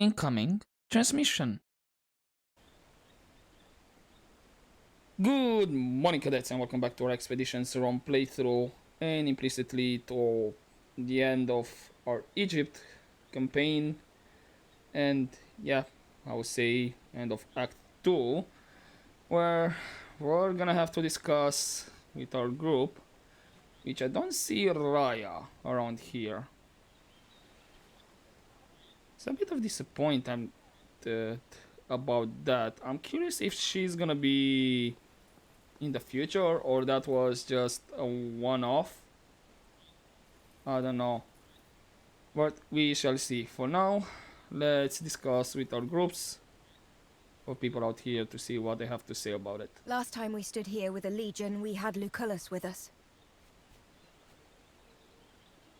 Incoming transmission. Good morning, cadets, and welcome back to our Expeditions Rome playthrough, and implicitly to the end of our Egypt campaign, and yeah, I would say end of Act 2, where we're gonna have to discuss with our group, which I don't see Raya around here. It's a bit of disappointment about that. I'm curious if she's gonna be in the future or that was just a one-off. I don't know, but we shall see. For now, let's discuss with our groups of people out here to see what they have to say about it. Last time we stood here with a legion, we had Lucullus with us.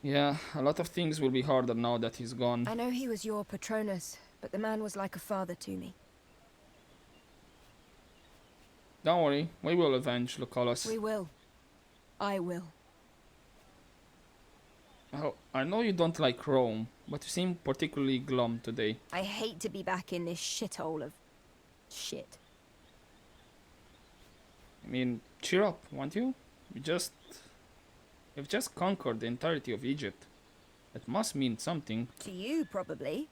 Yeah, a lot of things will be harder now that he's gone. I know he was your Patronus, but the man was like a father to me. Don't worry, we will avenge Lucullus. We will. I will. Oh, I know you don't like Rome, but you seem particularly glum today. I hate to be back in this shithole of shit. I mean, cheer up, won't you? You've just conquered the entirety of Egypt. That must mean something. To you, probably.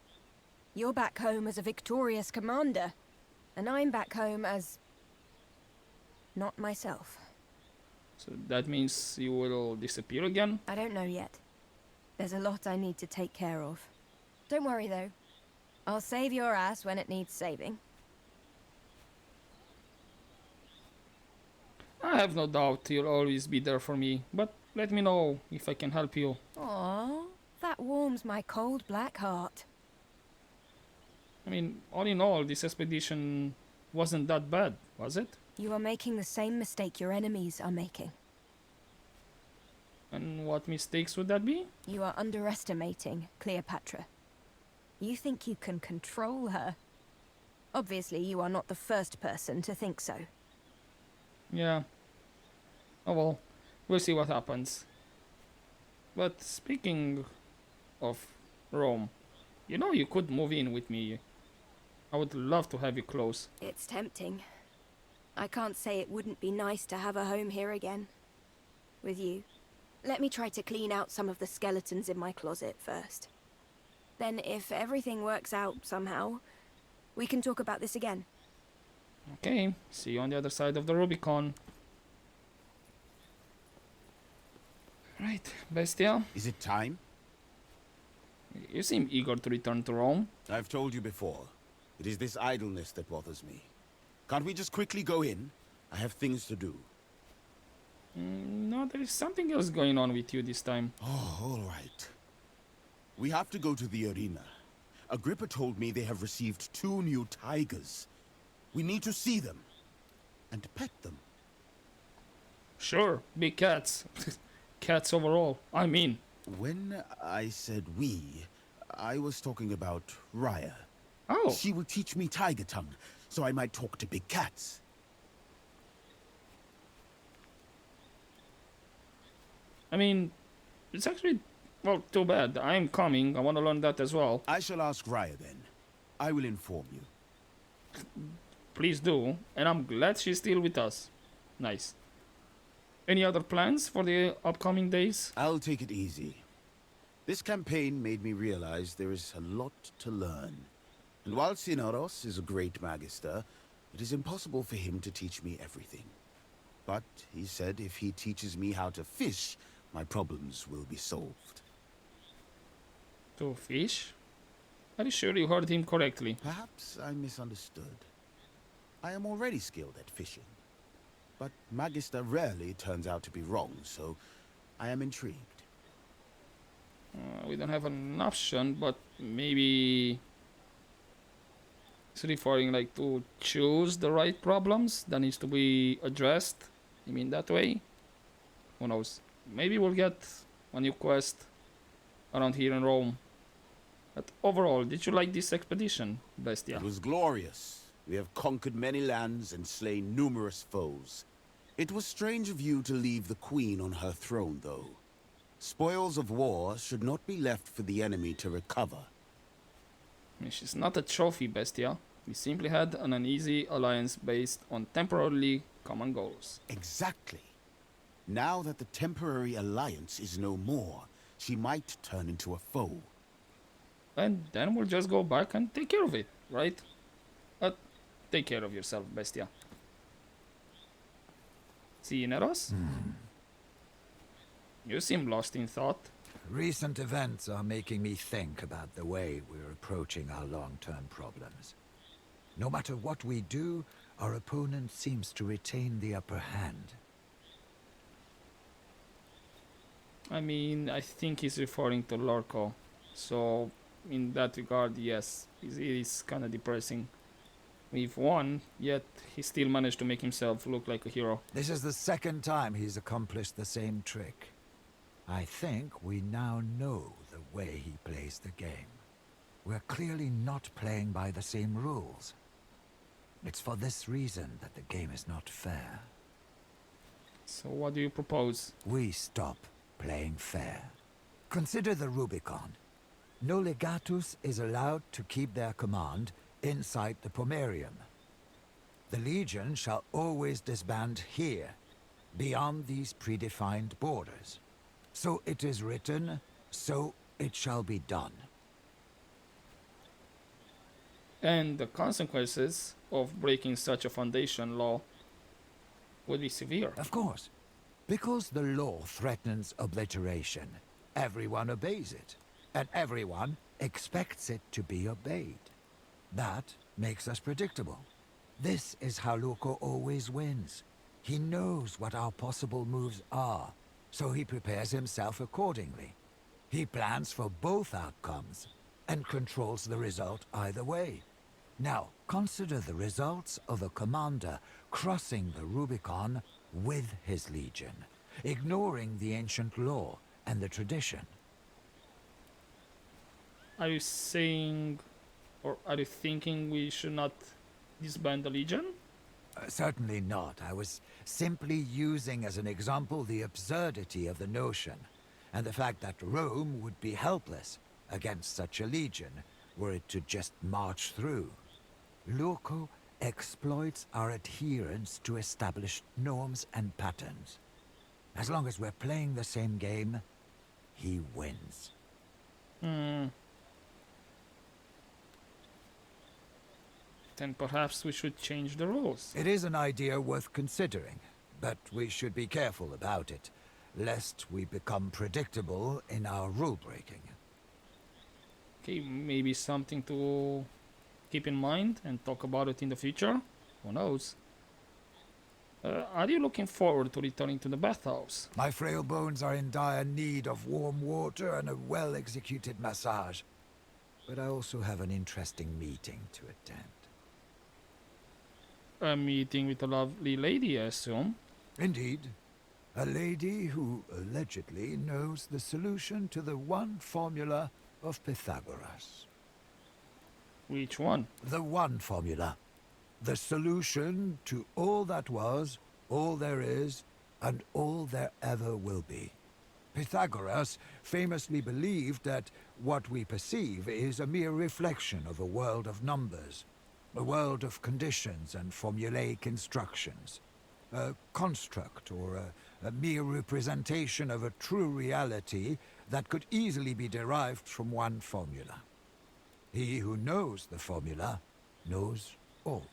You're back home as a victorious commander, and I'm back home as... not myself. So that means you will disappear again? I don't know yet. There's a lot I need to take care of. Don't worry, though. I'll save your ass when it needs saving. I have no doubt you'll always be there for me, but let me know if I can help you. Aww, that warms my cold black heart. I mean, all in all, this expedition wasn't that bad, was it? You are making the same mistake your enemies are making. And what mistakes would that be? You are underestimating Cleopatra. You think you can control her. Obviously, you are not the first person to think so. Yeah. Oh well, we'll see what happens. But speaking of Rome, you know you could move in with me. I would love to have you close. It's tempting. I can't say it wouldn't be nice to have a home here again. With you. Let me try to clean out some of the skeletons in my closet first. Then, if everything works out somehow, we can talk about this again. Okay, see you on the other side of the Rubicon. Right, Bestia, Is it time? you seem eager to return to Rome. I've told you before. It is this idleness that bothers me. Can't we just quickly go in? I have things to do. No, there is something else going on with you this time. Oh, all right. We have to go to the arena. Agrippa told me they have received 2 new tigers. We need to see them. And pet them. Sure, big cats. Cats overall, I mean. When I said we, I was talking about Raya. Oh, She will teach me tiger tongue, so I might talk to big cats. I mean, it's actually, well, too bad. I'm coming. I want to learn that as well. I shall ask Raya then. I will inform you. Please do. And I'm glad she's still with us. Nice. Any other plans for the upcoming days? I'll take it easy. This campaign made me realize there is a lot to learn. And while Sinaros is a great magister, it is impossible for him to teach me everything. But he said if he teaches me how to fish, my problems will be solved. To fish? Are you sure you heard him correctly? Perhaps I misunderstood. I am already skilled at fishing. But Magister rarely turns out to be wrong, so I am intrigued. We don't have an option, but maybe it's referring like to choose the right problems that needs to be addressed. You mean that way? Who knows? Maybe we'll get a new quest around here in Rome. But overall, did you like this expedition, Bestia? It was glorious. We have conquered many lands and slain numerous foes. It was strange of you to leave the Queen on her throne, though. Spoils of war should not be left for the enemy to recover. I mean, she's not a trophy bestia. We simply had an uneasy alliance based on temporarily common goals. Exactly. Now that the temporary alliance is no more, she might turn into a foe. And then we'll just go back and take care of it, right? Uh, Take care of yourself, bestia. See, Neros? You seem lost in thought. Recent events are making me think about the way we're approaching our long-term problems. No matter what we do, our opponent seems to retain the upper hand. I mean, I think he's referring to Lorco. So, in that regard, yes, it is kind of depressing. We've won, yet he still managed to make himself look like a hero. This is the second time he's accomplished the same trick. I think we now know the way he plays the game. We're clearly not playing by the same rules. It's for this reason that the game is not fair. So, what do you propose? We stop playing fair. Consider the Rubicon. No legatus is allowed to keep their command inside the Pomerium. The Legion shall always disband here, beyond these predefined borders. So it is written, so it shall be done. And the consequences of breaking such a foundation law would be severe. Of course. Because the law threatens obliteration, everyone obeys it, and everyone expects it to be obeyed. That makes us predictable. This is how Loco always wins. He knows what our possible moves are, so he prepares himself accordingly. He plans for both outcomes, and controls the result either way. Now, consider the results of a commander crossing the Rubicon with his legion, ignoring the ancient law and the tradition. Are you saying, or are you thinking we should not disband the Legion? Certainly not. I was simply using as an example the absurdity of the notion, and the fact that Rome would be helpless against such a legion were it to just march through. Loco exploits our adherence to established norms and patterns. As long as we're playing the same game, he wins. Then perhaps we should change the rules. It is an idea worth considering, but we should be careful about it, lest we become predictable in our rule-breaking. Okay, maybe something to keep in mind and talk about it in the future? Who knows? Are you looking forward to returning to the bathhouse? My frail bones are in dire need of warm water and a well-executed massage. But I also have an interesting meeting to attend. A meeting with a lovely lady, I assume. Indeed. A lady who allegedly knows the solution to the one formula of Pythagoras. Which one? The one formula. The solution to all that was, all there is, and all there ever will be. Pythagoras famously believed that what we perceive is a mere reflection of a world of numbers, a world of conditions and formulaic instructions, a construct or a mere representation of a true reality that could easily be derived from one formula. He who knows the formula knows all.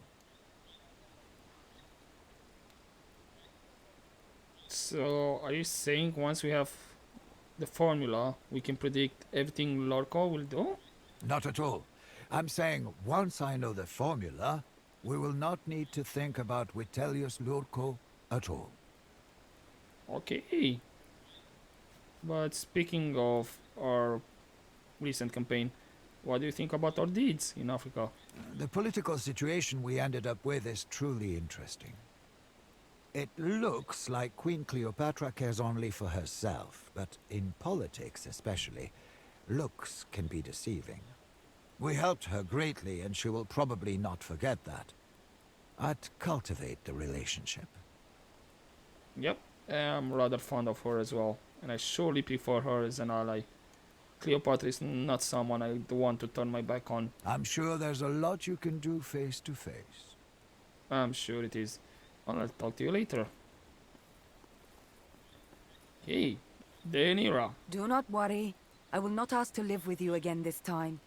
So, are you saying once we have the formula, we can predict everything Lorco will do? Not at all. I'm saying once I know the formula, we will not need to think about Vitellius Lurco at all. Okay. But speaking of our recent campaign, what do you think about our deeds in Africa? The political situation we ended up with is truly interesting. It looks like Queen Cleopatra cares only for herself, but in politics especially, looks can be deceiving. We helped her greatly, and she will probably not forget that. I'd cultivate the relationship. Yep, I'm rather fond of her as well, and I surely prefer her as an ally. Cleopatra is not someone I want to turn my back on. I'm sure there's a lot you can do face to face. I'm sure it is. Well, I'll talk to you later. Hey, Daenerys. Do not worry. I will not ask to live with you again this time.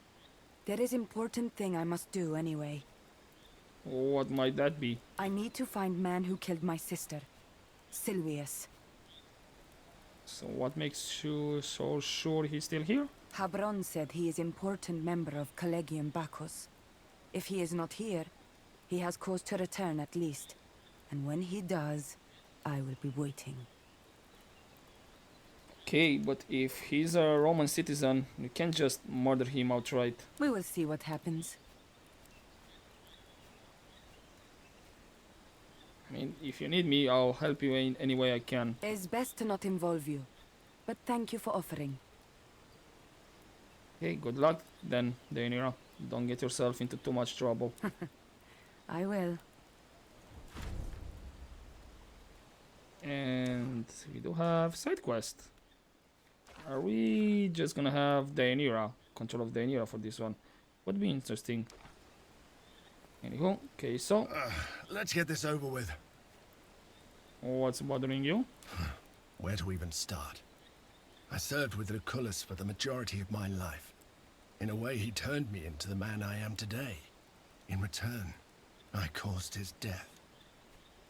There is important thing I must do anyway. What might that be? I need to find man who killed my sister, Silvius. So what makes you so sure he's still here? Habron said he is important member of Collegium Bacchus. If he is not here, he has cause to return at least. And when he does, I will be waiting. Okay, but if he's a Roman citizen, you can't just murder him outright. We will see what happens. I mean, if you need me, I'll help you in any way I can. It is best to not involve you. But thank you for offering. Okay, good luck then, Daenerys. Don't get yourself into too much trouble. I will. And we do have side quest. Are we just gonna have Daenerys, control of Daenerys for this one? Would be interesting. Anywho, okay, so Let's get this over with. what's bothering you? Where to even start? I served with Lucullus for the majority of my life. In a way, he turned me into the man I am today. In return, I caused his death.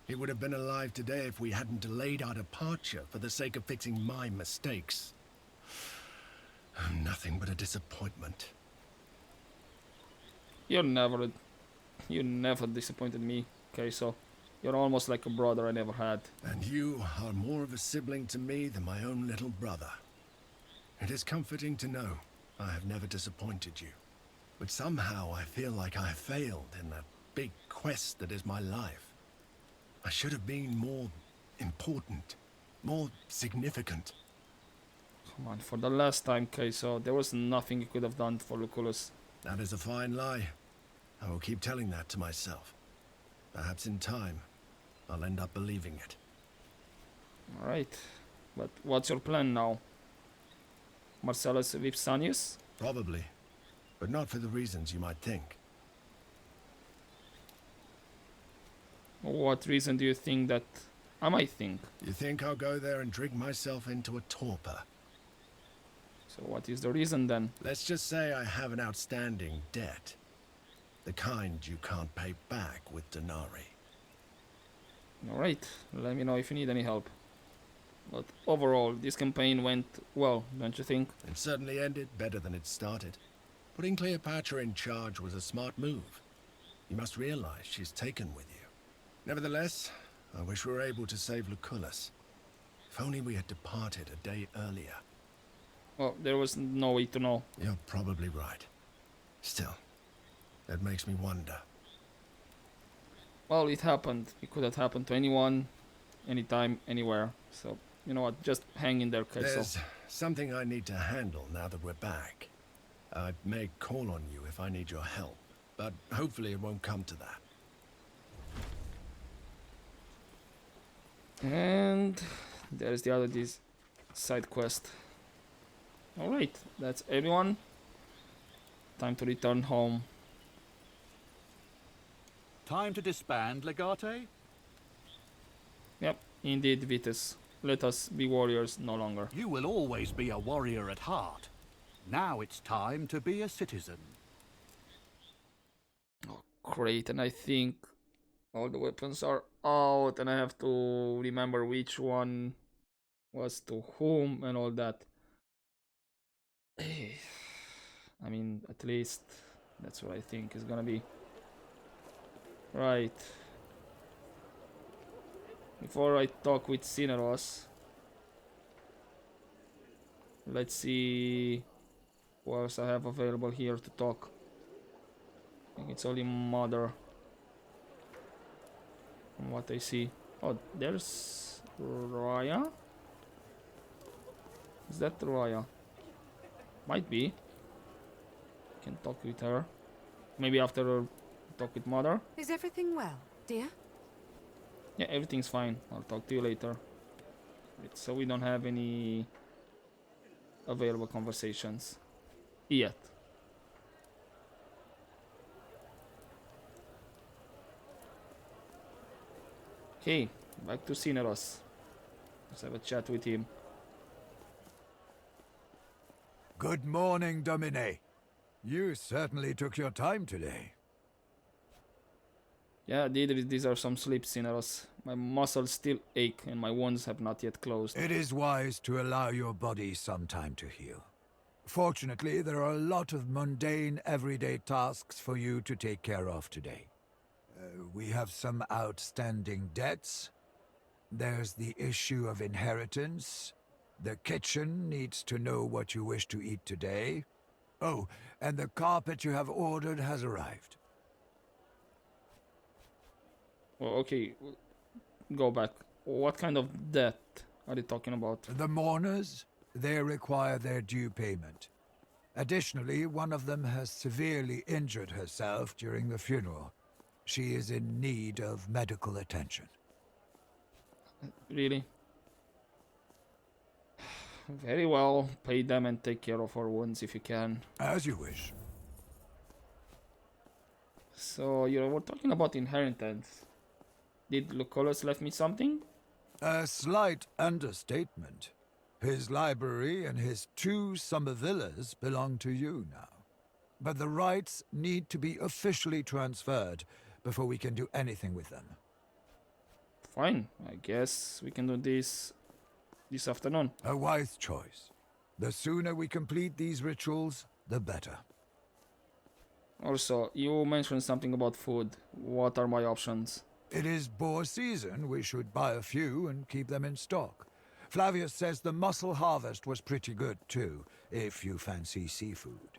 He would have been alive today if we hadn't delayed our departure for the sake of fixing my mistakes. Nothing but a disappointment. You never disappointed me. Okay, so you're almost like a brother I never had. And you are more of a sibling to me than my own little brother. It is comforting to know I have never disappointed you. But somehow I feel like I have failed in that big quest that is my life. I should have been more important, more significant. Come on, for the last time, okay, so there was nothing you could have done for Lucullus. That is a fine lie. I will keep telling that to myself. Perhaps in time, I'll end up believing it. Alright, but what's your plan now? Marcellus Vipsanius? Probably, but not for the reasons you might think. What reason do you think that I might think? You think I'll go there and drink myself into a torpor? So what is the reason then? Let's just say I have an outstanding debt. The kind you can't pay back with denarii. Alright, let me know if you need any help. But overall, this campaign went well, don't you think? It certainly ended better than it started. Putting Cleopatra in charge was a smart move. You must realize she's taken with you. Nevertheless, I wish we were able to save Lucullus. If only we had departed a day earlier. Well, there was no way to know. You're probably right. Still, that makes me wonder. Well, it happened. It could have happened to anyone, anytime, anywhere. So, you know what, just hang in there, Queso. There's something I need to handle now that we're back. I may call on you if I need your help, but hopefully it won't come to that. And there's the other side quest. Alright, that's everyone. Time to return home. Time to disband, Legate? Yep, indeed, Vitus. Let us be warriors no longer. You will always be a warrior at heart. Now it's time to be a citizen. Oh, great, and I think all the weapons are out, and I have to remember which one was to whom and all that. I mean, at least that's what I think is gonna be. Right. Before I talk with Cineros, let's see who else I have available here to talk. I think it's only Mother, from what I see. Oh, there's Raya. Is that Raya? Might be. Can talk with her. Maybe after talk with Mother. Is everything well, dear? Yeah, everything's fine. I'll talk to you later. Right, so we don't have any available conversations. Yet. Okay, back to Cineros. Let's have a chat with him. Good morning, Domine. You certainly took your time today. Yeah, these deserve some sleep, Cineros. My muscles still ache and my wounds have not yet closed. It is wise to allow your body some time to heal. Fortunately, there are a lot of mundane, everyday tasks for you to take care of today. We have some outstanding debts. There's the issue of inheritance. The kitchen needs to know what you wish to eat today. Oh, and the carpet you have ordered has arrived. Well, okay, go back. What kind of debt are you talking about? The mourners, they require their due payment. Additionally, one of them has severely injured herself during the funeral. She is in need of medical attention. Really? Very well, pay them and take care of her wounds if you can. As you wish. So, you were talking about inheritance. Did Lucullus left me something? A slight understatement. His library and his 2 summer villas belong to you now. But the rights need to be officially transferred before we can do anything with them. Fine, I guess we can do this afternoon. A wise choice. The sooner we complete these rituals, the better. Also, you mentioned something about food. What are my options? It is boar season. We should buy a few and keep them in stock. Flavius says the mussel harvest was pretty good too, if you fancy seafood.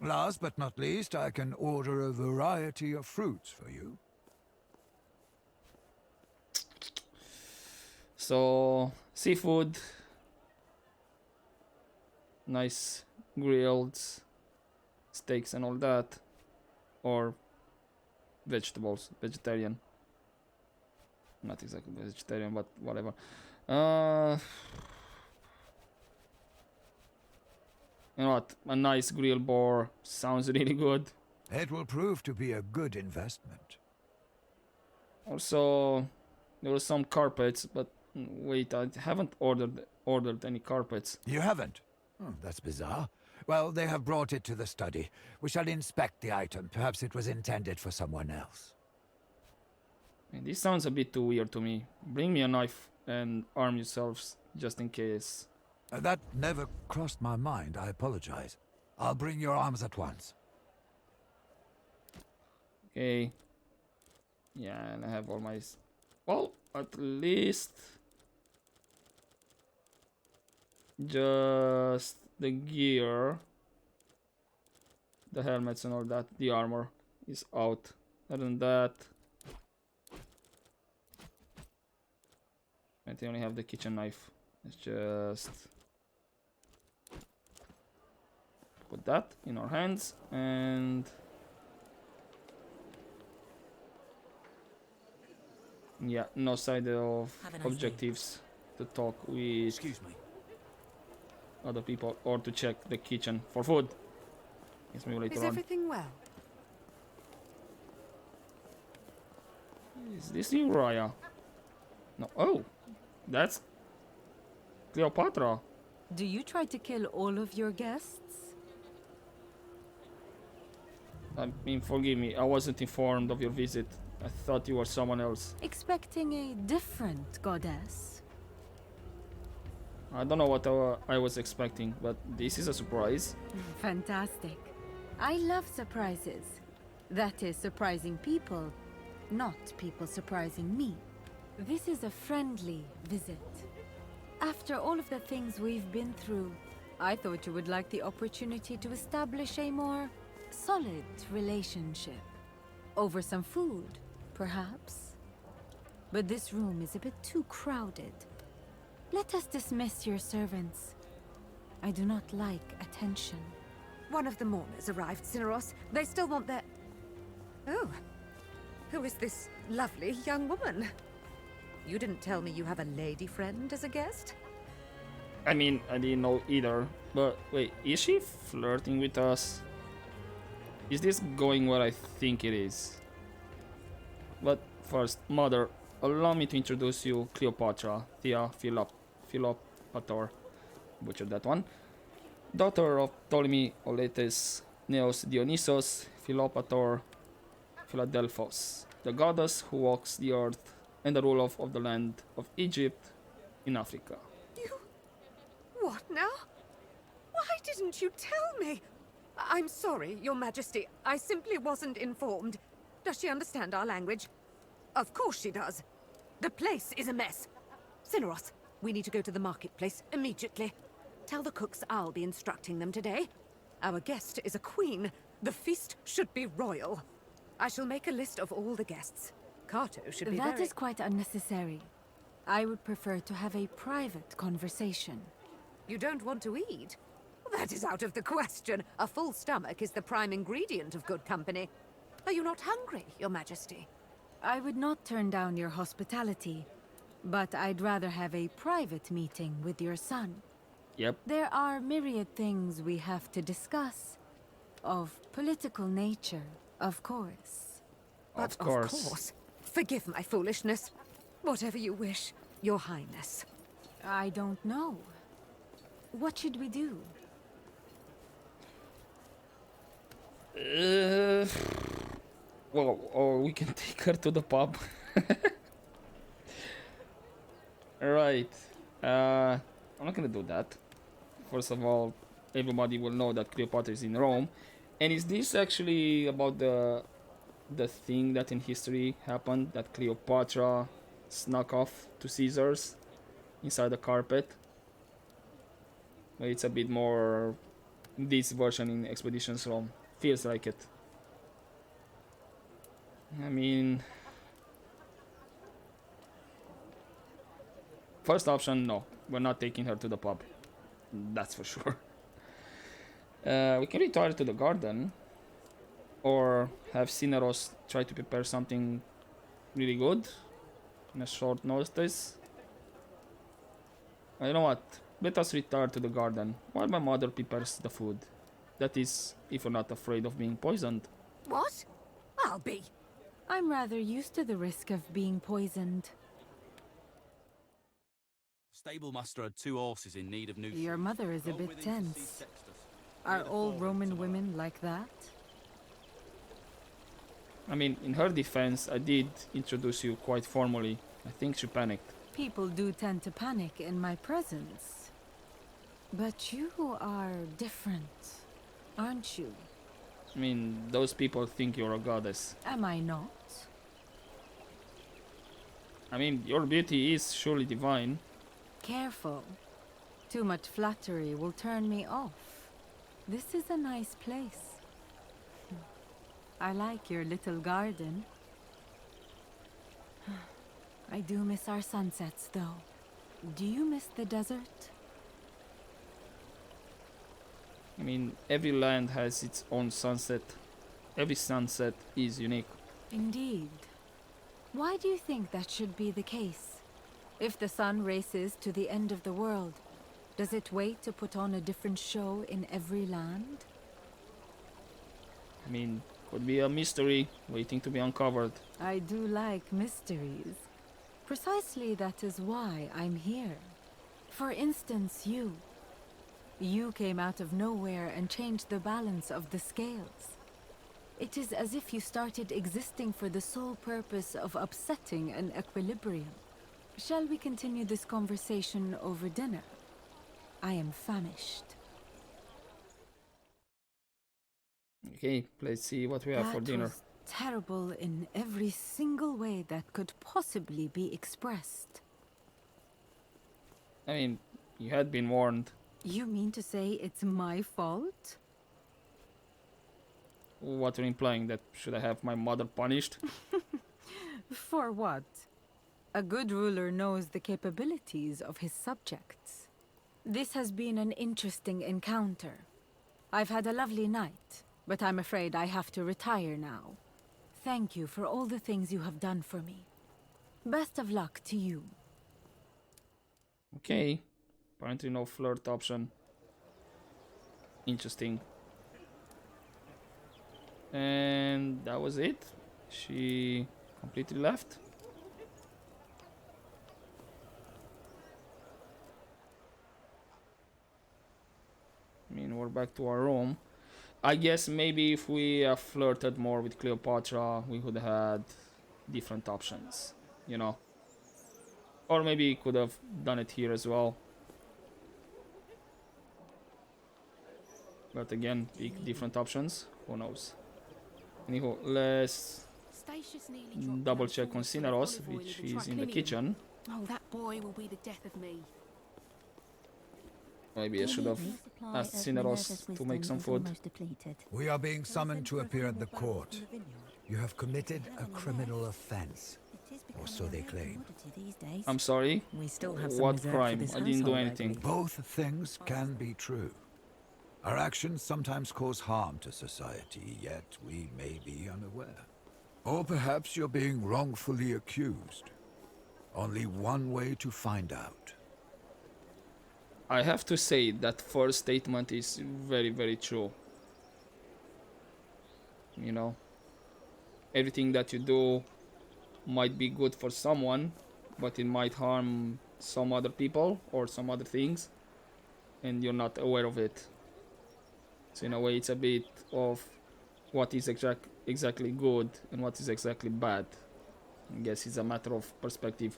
Last but not least, I can order a variety of fruits for you. So, seafood. Nice grilled steaks and all that. Or vegetables, vegetarian. Not exactly vegetarian, but whatever. You know what? A nice grilled boar sounds really good. It will prove to be a good investment. Also, there were some carpets, but wait, I haven't ordered any carpets. You haven't? Oh, that's bizarre. Well, they have brought it to the study. We shall inspect the item. Perhaps it was intended for someone else. This sounds a bit too weird to me. Bring me a knife and arm yourselves just in case. That never crossed my mind. I apologize. I'll bring your arms at once. Okay. Yeah, and I have all my... Well, at least... just the gear. The helmets and all that. The armor is out. Other than that... I only have the kitchen knife. Let's just... put that in our hands and... yeah, no side of objectives to talk with Excuse me. other people or to check the kitchen for food. It's maybe later Is on. everything well? Is this you, Raya? No. Oh, that's Cleopatra. Do you try to kill all of your guests? I mean, forgive me. I wasn't informed of your visit. I thought you were someone else. Expecting a different goddess? I don't know what I was expecting, but this is a surprise. Fantastic. I love surprises. That is, surprising people, not people surprising me. This is a friendly visit. After all of the things we've been through, I thought you would like the opportunity to establish a more solid relationship. Over some food, perhaps. But this room is a bit too crowded. Let us dismiss your servants. I do not like attention. One of the mourners arrived, Cineros. They still want their... Oh. Who is this lovely young woman? You didn't tell me you have a lady friend as a guest? I mean, I didn't know either. But wait, is she flirting with us? Is this going where I think it is? But first, Mother, allow me to introduce you Cleopatra, Thea Philopator, butchered that one, daughter of Ptolemy Auletes Neos Dionysos Philopator Philadelphos, the goddess who walks the earth and the ruler of the land of Egypt in Africa. You... What now? Why didn't you tell me? I'm sorry, Your Majesty. I simply wasn't informed. Does she understand our language? Of course she does. The place is a mess. Cineros, we need to go to the marketplace immediately. Tell the cooks I'll be instructing them today. Our guest is a queen. The feast should be royal. I shall make a list of all the guests. Kato should be That is quite unnecessary. I would prefer to have a private conversation. You don't want to eat? That is out of the question. A full stomach is the prime ingredient of good company. Are you not hungry, Your Majesty? I would not turn down your hospitality, but I'd rather have a private meeting with your son. Yep. There are myriad things we have to discuss. Of political nature, of course. But Of course. Forgive my foolishness. Whatever you wish, Your Highness. I don't know. What should we do? Well, or we can take her to the pub. Right. I'm not gonna do that. First of all, everybody will know that Cleopatra is in Rome. And is this actually about the thing that in history happened, that Cleopatra snuck off to Caesar's inside the carpet? Well, it's a bit more this version in Expeditions Rome. Feels like it. I mean, first option, no. We're not taking her to the pub. That's for sure. We can retire to the garden. Or have Cineros try to prepare something really good in a short notice. You know what? Let us retire to the garden while my mother prepares the food. That is, if we're not afraid of being poisoned. What? I'll be. I'm rather used to the risk of being poisoned. Stable master had 2 horses in need of new. Your mother is a Go bit with him to see tense. Sextus. Are Near the all forum Roman tomorrow. women like that? I mean, in her defense, I did introduce you quite formally. I think she panicked. People do tend to panic in my presence. But you are different, aren't you? I mean, those people think you're a goddess. Am I not? I mean, your beauty is surely divine. Careful. Too much flattery will turn me off. This is a nice place. I like your little garden. I do miss our sunsets, though. Do you miss the desert? I mean, every land has its own sunset. Every sunset is unique. Indeed. Why do you think that should be the case? If the sun races to the end of the world, does it wait to put on a different show in every land? I mean, could be a mystery waiting to be uncovered. I do like mysteries. Precisely that is why I'm here. For instance, you. You came out of nowhere and changed the balance of the scales. It is as if you started existing for the sole purpose of upsetting an equilibrium. Shall we continue this conversation over dinner? I am famished. Okay, let's see what we have for That dinner. was terrible in every single way that could possibly be expressed. I mean, you had been warned. You mean to say it's my fault? What are you implying? That should I have my mother punished? For what? A good ruler knows the capabilities of his subjects. This has been an interesting encounter. I've had a lovely night, but I'm afraid I have to retire now. Thank you for all the things you have done for me. Best of luck to you. Okay. Apparently no flirt option. interesting. And that was it. She completely left. I mean, we're back to our room. I guess maybe if we flirted more with Cleopatra, we would have had different options, you know. Or maybe could have done it here as well. But again, big different options. Who knows? Anyhow, let's double check on Cineros, which is in the kitchen. Oh, that boy will be the death of me. Maybe I should have asked Cineros to make some food. We are being summoned to appear at the court. You have committed a criminal offense, or so they claim. I'm sorry. What crime? I didn't do anything. Both things can be true. Our actions sometimes cause harm to society, yet we may be unaware. Or perhaps you're being wrongfully accused. Only one way to find out. I have to say that first statement is very, very true. You know, everything that you do might be good for someone, but it might harm some other people or some other things, and you're not aware of it. So in a way, it's a bit of what is exactly good and what is exactly bad. I guess it's a matter of perspective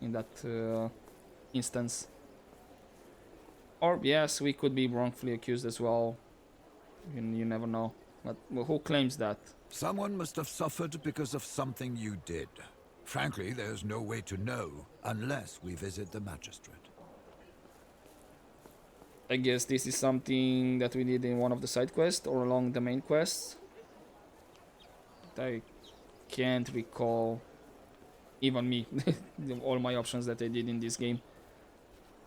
in that instance. Or yes, we could be wrongfully accused as well. You never know. But well, who claims that? Someone must have suffered because of something you did. Frankly, there's no way to know unless we visit the magistrate. I guess this is something that we did in one of the side quests or along the main quests. I can't recall, even me, all my options that I did in this game.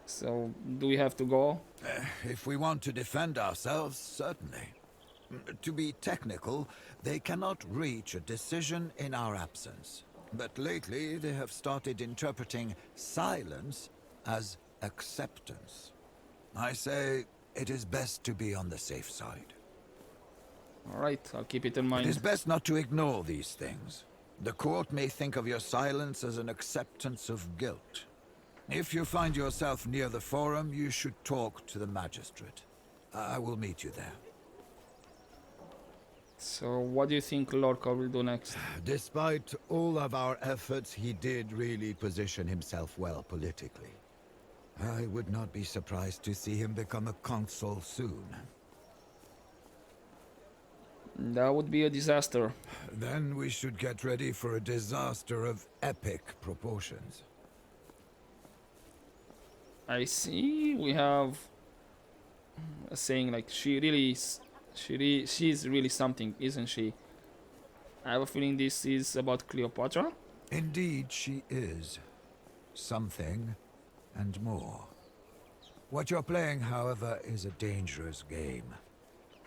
So, do we have to go? If we want to defend ourselves, certainly. To be technical, they cannot reach a decision in our absence. But lately, they have started interpreting silence as acceptance. I say it is best to be on the safe side. Alright, I'll keep it in mind. It is best not to ignore these things. The court may think of your silence as an acceptance of guilt. If you find yourself near the forum, you should talk to the magistrate. I will meet you there. So, what do you think Lorca will do next? Despite all of our efforts, he did really position himself well politically. I would not be surprised to see him become a consul soon. That would be a disaster. Then we should get ready for a disaster of epic proportions. I see we have a saying like she's really something, isn't she? I have a feeling this is about Cleopatra. Indeed, she is. Something and more. What you're playing, however, is a dangerous game.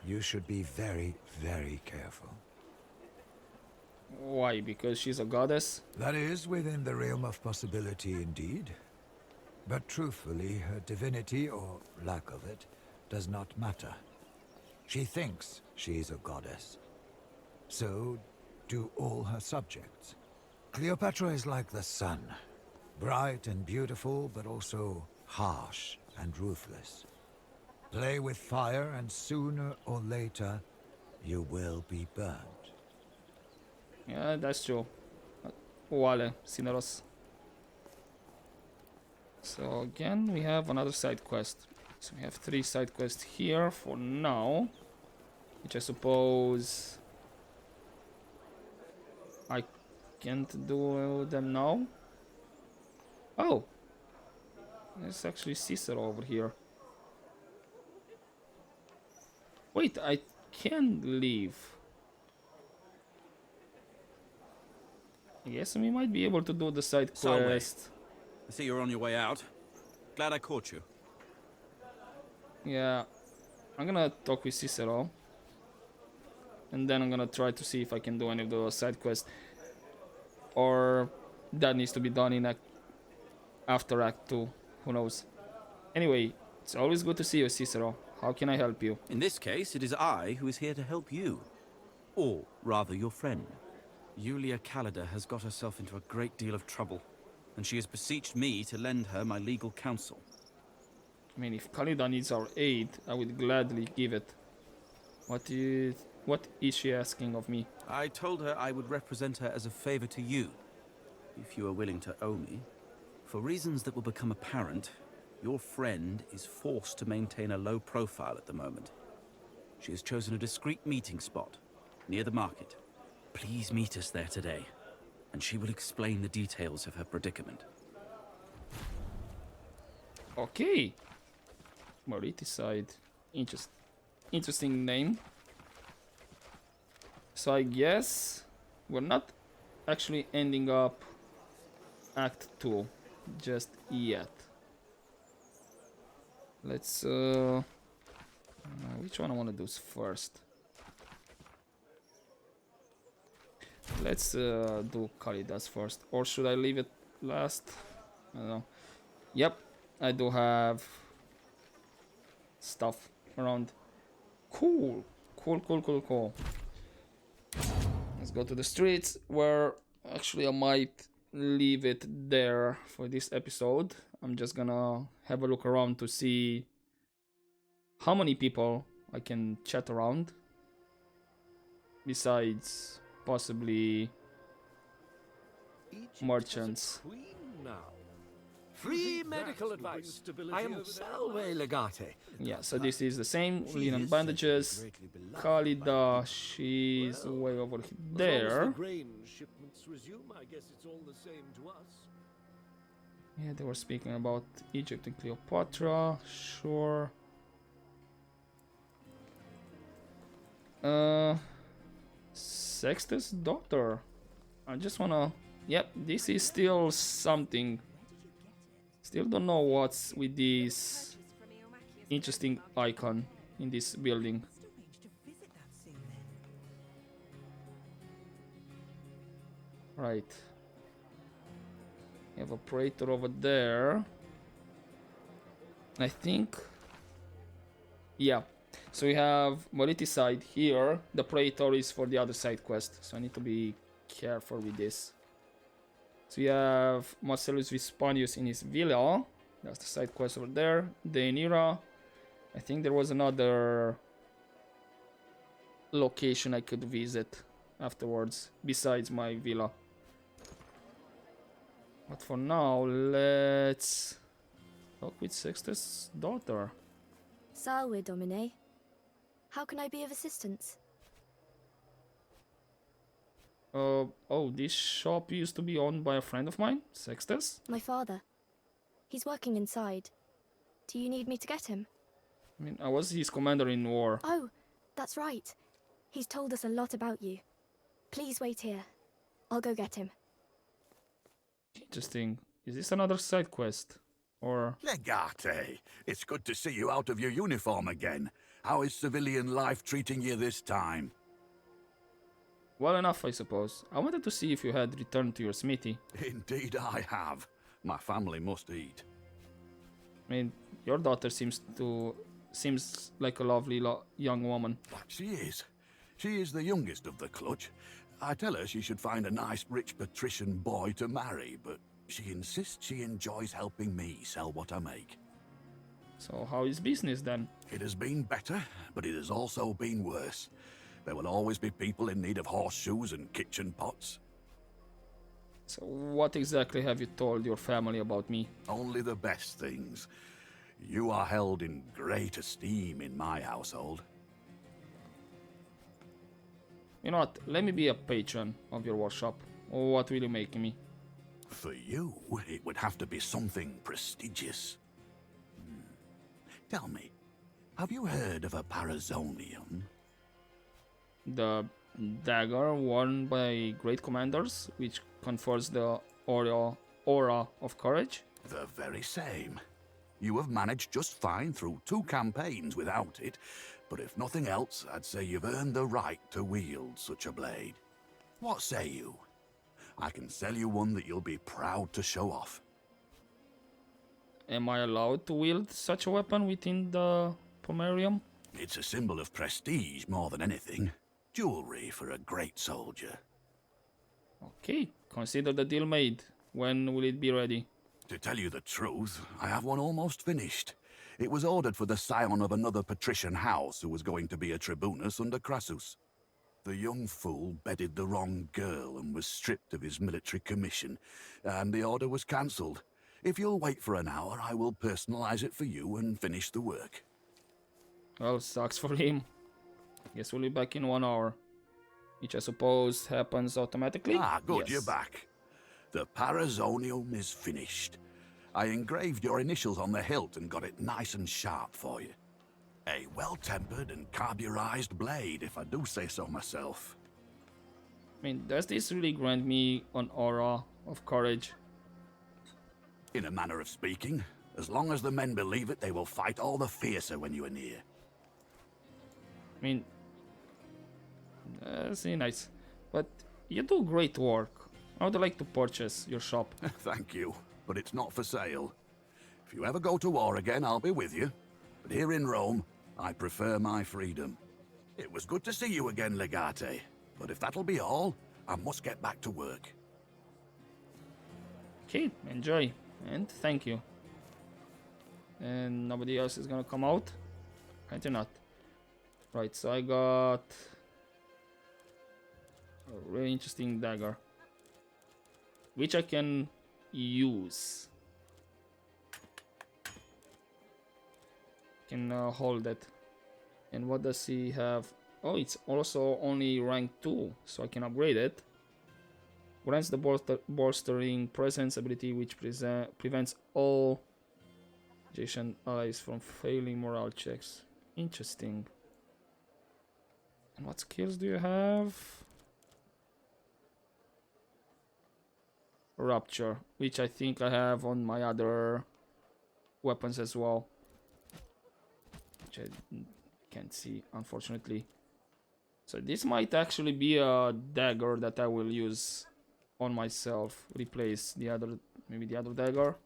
You should be very, very careful. Why? Because she's a goddess? That is within the realm of possibility indeed. But truthfully, her divinity, or lack of it, does not matter. She thinks she's a goddess. So do all her subjects. Cleopatra is like the sun. Bright and beautiful, but also harsh and ruthless. Play with fire, and sooner or later, you will be burned. Yeah, that's true. Uale, Cineros. So again, we have another side quest. So we have 3 side quests here for now, which I suppose I can't do them now. Oh, there's actually Cicero over here. Wait, I can leave. I guess we might be able to do the side quest. I see you're on your way out. Glad I caught you. Yeah, I'm gonna talk with Cicero. And then I'm gonna try to see if I can do any of the side quests. Or that needs to be done in after Act 2. Who knows? Anyway, it's always good to see you, Cicero. How can I help you? In this case, it is I who is here to help you. Or, rather, your friend. Yulia Kalida has got herself into a great deal of trouble, and she has beseeched me to lend her my legal counsel. I mean, if Khalida needs our aid, I would gladly give it. What is she asking of me? I told her I would represent her as a favor to you, if you are willing to owe me. For reasons that will become apparent, your friend is forced to maintain a low profile at the moment. She has chosen a discreet meeting spot, near the market. Please meet us there today, and she will explain the details of her predicament. Okay. Side. Interesting name. So I guess we're not actually ending up Act 2 just yet. Let's which one I want to do first? Let's do Khalida's first, or should I leave it last? I don't know. Yep, I do have stuff around. Cool. Let's go to the streets, where actually I might leave it there for this episode. I'm just gonna have a look around to see how many people I can chat around, besides possibly merchants. Free medical advice. I am Salve Legate. Yeah, so this is the same. Linen bandages. Khalida, she's way over there. Yeah, they were speaking about Egypt and Cleopatra. Sure. Sextus' daughter. I just wanna... Yep, this is still something. Still don't know what's with this interesting icon in this building. Right. We have a praetor over there. I think... Yeah. So we have Moliti side here. The praetor is for the other side quest. So I need to be careful with this. So we have Marcellus Vespanius in his villa. That's the side quest over there. Deianira. I think there was another location I could visit afterwards, besides my villa. But for now, let's talk with Sextus' daughter. Salve, Domine. How can I be of assistance? Oh, this shop used to be owned by a friend of mine, Sextus. My father. He's working inside. Do you need me to get him? I mean, I was his commander in war. Oh, that's right. He's told us a lot about you. Please wait here. I'll go get him. Interesting. Is this another side quest? Or... Legate, it's good to see you out of your uniform again. How is civilian life treating you this time? Well enough, I suppose. I wanted to see if you had returned to your smithy. Indeed I have. My family must eat. I mean, your daughter seems like a lovely young woman. She is. She is the youngest of the clutch. I tell her she should find a nice rich patrician boy to marry, but she insists she enjoys helping me sell what I make. So how is business then? It has been better, but it has also been worse. There will always be people in need of horseshoes and kitchen pots. So what exactly have you told your family about me? Only the best things. You are held in great esteem in my household. You know what? Let me be a patron of your workshop. What will you make me? For you, it would have to be something prestigious. Tell me, have you heard of a Parazonium? The dagger worn by great commanders, which confers the aura of courage? The very same. You have managed just fine through 2 campaigns without it, but if nothing else, I'd say you've earned the right to wield such a blade. What say you? I can sell you one that you'll be proud to show off. Am I allowed to wield such a weapon within the pomerium? It's a symbol of prestige more than anything. Jewelry for a great soldier. Okay, consider the deal made. When will it be ready? To tell you the truth, I have one almost finished. It was ordered for the scion of another patrician house who was going to be a tribunus under Crassus. The young fool bedded the wrong girl and was stripped of his military commission, and the order was cancelled. If you'll wait for an hour, I will personalize it for you and finish the work. Well, sucks for him. Guess we'll be back in 1 hour. Which I suppose happens automatically? Ah, good, Yes. you're back. The Parazonium is finished. I engraved your initials on the hilt and got it nice and sharp for you. A well-tempered and carburized blade, if I do say so myself. I mean, does this really grant me an aura of courage? In a manner of speaking, as long as the men believe it, they will fight all the fiercer when you are near. I mean, that's really nice. But you do great work. I would like to purchase your shop. Thank you, but it's not for sale. If you ever go to war again, I'll be with you. But here in Rome, I prefer my freedom. It was good to see you again, Legate. But if that'll be all, I must get back to work. Okay, enjoy. And thank you. And nobody else is gonna come out? Kinda not. Right, so I got a really interesting dagger, which I can use. Can hold it. And what does he have? Oh, it's also only rank 2, so I can upgrade it. Grants the bolstering presence ability, which prevents all adjacent allies from failing morale checks. Interesting. And what skills do you have? Rupture, which I think I have on my other weapons as well, which I can't see, unfortunately. So this might actually be a dagger that I will use on myself, replace the other, maybe the other dagger,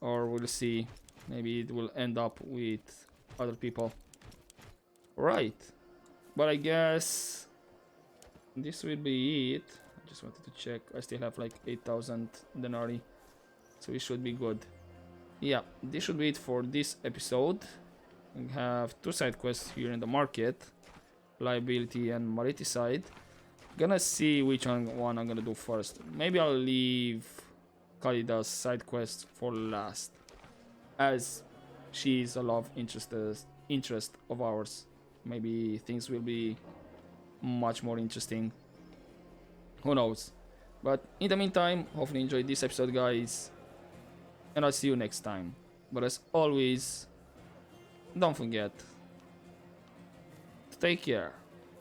or we'll see. Maybe it will end up with other people. Right, but I guess this will be it. I just wanted to check. I still have like 8,000 denarii, so we should be good. Yeah, this should be it for this episode. We have 2 side quests here in the market, liability and mariticide. Gonna see which one I'm gonna do first. Maybe I'll leave Khalida's side quest for last, as she is a love interest of ours. Maybe things will be much more interesting. Who knows? But in the meantime, hopefully you enjoyed this episode, guys, and I'll see you next time. But as always, don't forget to take care.